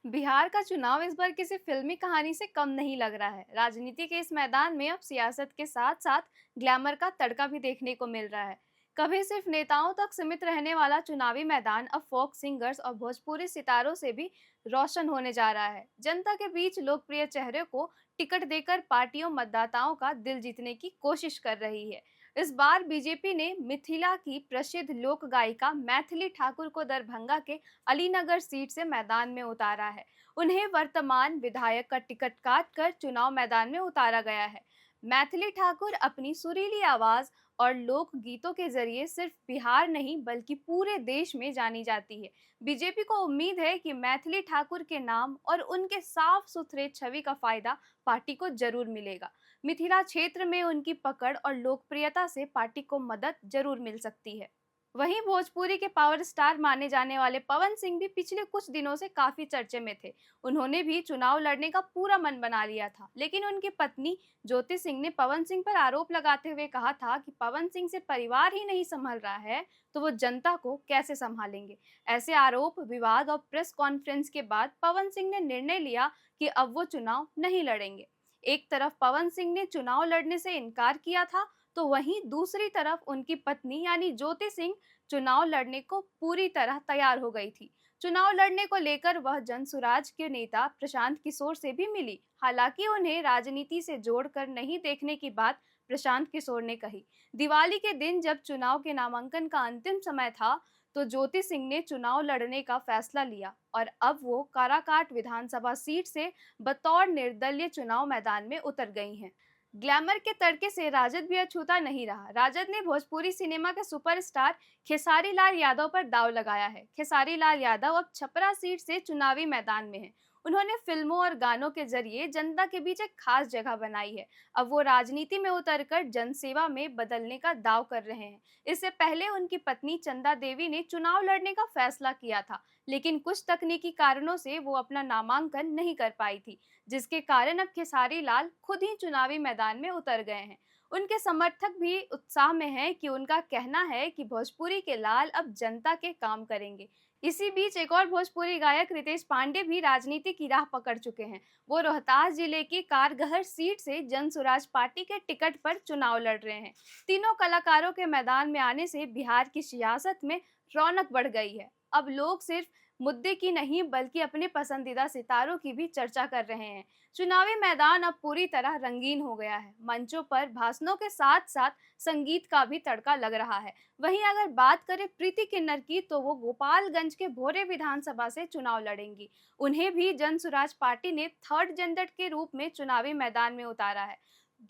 बिहार का चुनाव इस बार किसी फिल्मी कहानी से कम नहीं लग रहा है। राजनीति के इस मैदान में अब सियासत के साथ साथ ग्लैमर का तड़का भी देखने को मिल रहा है। कभी सिर्फ नेताओं तक सीमित रहने वाला चुनावी मैदान अब फोक सिंगर्स और भोजपुरी सितारों से भी रोशन होने जा रहा है। जनता के बीच लोकप्रिय चेहरे को टिकट देकर पार्टियों मतदाताओं का दिल जीतने की कोशिश कर रही है। इस बार बीजेपी ने मिथिला की प्रसिद्ध लोक गायिका मैथिली ठाकुर को दरभंगा के अलीनगर सीट से मैदान में उतारा है। उन्हें वर्तमान विधायक का टिकट काट कर चुनाव मैदान में उतारा गया है। मैथिली ठाकुर अपनी सुरीली आवाज और लोक गीतों के जरिए सिर्फ बिहार नहीं बल्कि पूरे देश में जानी जाती है। बीजेपी को उम्मीद है कि मैथिली ठाकुर के नाम और उनके साफ सुथरे छवि का फायदा पार्टी को जरूर मिलेगा। मिथिला क्षेत्र में उनकी पकड़ और लोकप्रियता से पार्टी को मदद जरूर मिल सकती है। वहीं भोजपुरी के पावर स्टार माने जाने वाले पवन सिंह भी पिछले कुछ दिनों से काफी चर्चे में थे। उन्होंने भी चुनाव लड़ने का पूरा मन बना लिया था, लेकिन उनकी पत्नी ज्योति सिंह ने पवन सिंह पर आरोप लगाते हुए कहा था कि पवन सिंह से परिवार ही नहीं संभल रहा है तो वो जनता को कैसे संभालेंगे। ऐसे आरोप, विवाद और प्रेस कॉन्फ्रेंस के बाद पवन सिंह ने निर्णय लिया कि अब वो चुनाव नहीं लड़ेंगे। एक तरफ पवन सिंह ने चुनाव लड़ने से इनकार किया था, तो वहीं दूसरी तरफ उनकी पत्नी यानी ज्योति सिंह चुनाव लड़ने को पूरी तरह तैयार हो गई थी। चुनाव लड़ने को लेकर वह जनसुराज के नेता प्रशांत किशोर से भी मिली। हालांकि उन्हें राजनीति से जोड़कर नहीं देखने की बात प्रशांत किशोर ने कही। दिवाली के दिन जब चुनाव के नामांकन का अंतिम समय था, तो ज्योति सिंह ने चुनाव लड़ने का फैसला लिया और अब वो काराकाट विधानसभा सीट से बतौर निर्दलीय चुनाव मैदान में उतर गई हैं। ग्लैमर के तड़के से राजद भी अछूता नहीं रहा। राजद ने भोजपुरी सिनेमा के सुपरस्टार खेसारी लाल यादव पर दांव लगाया है। खेसारी लाल यादव अब छपरा सीट से चुनावी मैदान में हैं। उन्होंने फिल्मों और गानों के जरिए जनता के बीच एक खास जगह बनाई है। अब वो राजनीति में उतरकर जनसेवा में बदलने का दांव कर रहे हैं। इससे पहले उनकी पत्नी चंदा देवी ने चुनाव लड़ने का फैसला किया था, लेकिन कुछ तकनीकी कारणों से वो अपना नामांकन नहीं कर पाई थी, जिसके कारण अब खेसारी लाल खुद ही चुनावी मैदान में उतर गए हैं। उनके समर्थक भी उत्साह में हैं कि उनका कहना है कि भोजपुरी के लाल अब जनता के काम करेंगे। इसी बीच एक और भोजपुरी गायक रितेश पांडे भी राजनीति की राह पकड़ चुके हैं। वो रोहतास जिले की कारगहर सीट से जनसुराज पार्टी के टिकट पर चुनाव लड़ रहे हैं। तीनों कलाकारों के मैदान में आने से बिहार की सियासत में रौनक बढ़ गई है। अब लोग सिर्फ मुद्दे की नहीं बल्कि अपने पसंदीदा सितारों की भी चर्चा कर रहे हैं। चुनावी मैदान अब पूरी तरह रंगीन हो गया है। मंचों पर भाषणों के साथ साथ संगीत का भी तड़का लग रहा है। वहीं अगर बात करें प्रीति किन्नर की, तो वो गोपालगंज के भोरे विधानसभा से चुनाव लड़ेंगी। उन्हें भी जनसुराज पार्टी ने थर्ड जेंडर के रूप में चुनावी मैदान में उतारा है,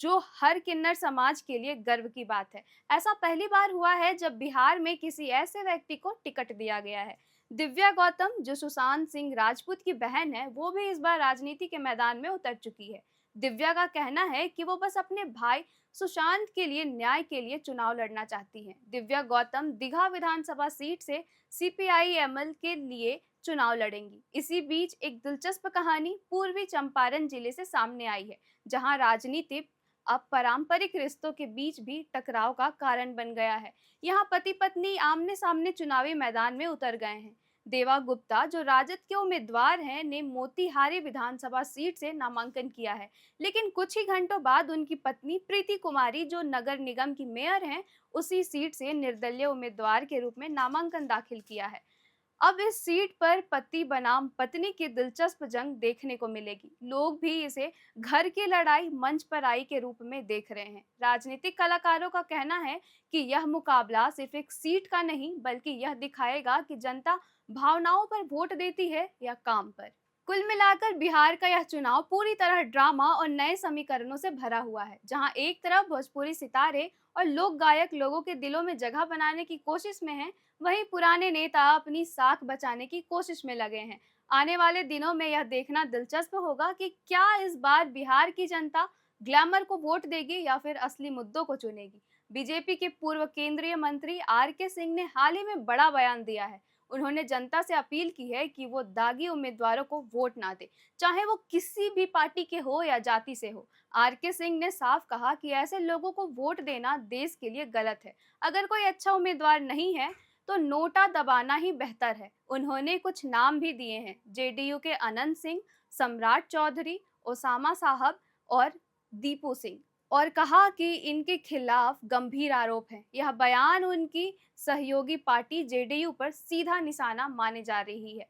जो हर किन्नर समाज के लिए गर्व की बात है। ऐसा पहली बार हुआ है जब बिहार में किसी ऐसे व्यक्ति को टिकट दिया गया है। दिव्या गौतम, जो सुशांत सिंह राजपूत की बहन है, वो भी इस बार राजनीति के मैदान में उतर चुकी है। दिव्या का कहना है कि वो बस अपने भाई सुशांत के लिए न्याय के लिए चुनाव लड़ना चाहती हैं। दिव्या गौतम दीघा विधानसभा सीट से सीपीआई-एमएल के लिए चुनाव लड़ेंगी। इसी बीच एक दिलचस्प कहानी पूर्वी चंपारण जिले से सामने आई है, जहां राजनीति अब पारंपरिक रिश्तों के बीच भी टकराव का कारण बन गया है। यहाँ पति पत्नी आमने सामने चुनावी मैदान में उतर गए हैं। देवा गुप्ता, जो राजद के उम्मीदवार हैं, ने मोतिहारी विधानसभा सीट से नामांकन किया है, लेकिन कुछ ही घंटों बाद उनकी पत्नी प्रीति कुमारी, जो नगर निगम की मेयर हैं, उसी सीट से निर्दलीय उम्मीदवार के रूप में नामांकन दाखिल किया है। अब इस सीट पर पति बनाम पत्नी की दिलचस्प जंग देखने को मिलेगी। लोग भी इसे घर की लड़ाई मंच पर आई के रूप में देख रहे हैं। राजनीतिक कलाकारों का कहना है कि यह मुकाबला सिर्फ एक सीट का नहीं बल्कि यह दिखाएगा कि जनता भावनाओं पर वोट देती है या काम पर। कुल मिलाकर बिहार का यह चुनाव पूरी तरह ड्रामा और नए समीकरणों से भरा हुआ है, जहां एक तरफ भोजपुरी सितारे और लोक गायक लोगों के दिलों में जगह बनाने की कोशिश में हैं, वहीं पुराने नेता अपनी साख बचाने की कोशिश में लगे हैं। आने वाले दिनों में यह देखना दिलचस्प होगा कि क्या इस बार बिहार की जनता ग्लैमर को वोट देगी या फिर असली मुद्दों को चुनेगी। बीजेपी के पूर्व केंद्रीय मंत्री आर.के. सिंह ने हाल ही में बड़ा बयान दिया है। उन्होंने जनता से अपील की है कि वो दागी उम्मीदवारों को वोट ना दे, चाहे वो किसी भी पार्टी के हो या जाति से हो। आर.के. सिंह ने साफ कहा कि ऐसे लोगों को वोट देना देश के लिए गलत है। अगर कोई अच्छा उम्मीदवार नहीं है तो नोटा दबाना ही बेहतर है। उन्होंने कुछ नाम भी दिए हैं, जेडीयू के अनंत सिंह, सम्राट चौधरी, ओसामा साहब और दीपू सिंह, और कहा कि इनके खिलाफ गंभीर आरोप हैं। यह बयान उनकी सहयोगी पार्टी जेडीयू पर सीधा निशाना माने जा रही है।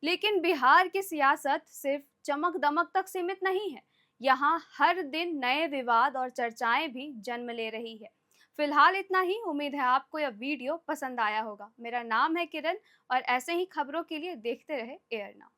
लेकिन बिहार की सियासत सिर्फ चमक दमक तक सीमित नहीं है। यहाँ हर दिन नए विवाद और चर्चाएं भी जन्म ले रही है। फिलहाल इतना ही। उम्मीद है आपको यह वीडियो पसंद आया होगा। मेरा नाम है किरण और ऐसे ही खबरों के लिए देखते रहे एयर नाउ।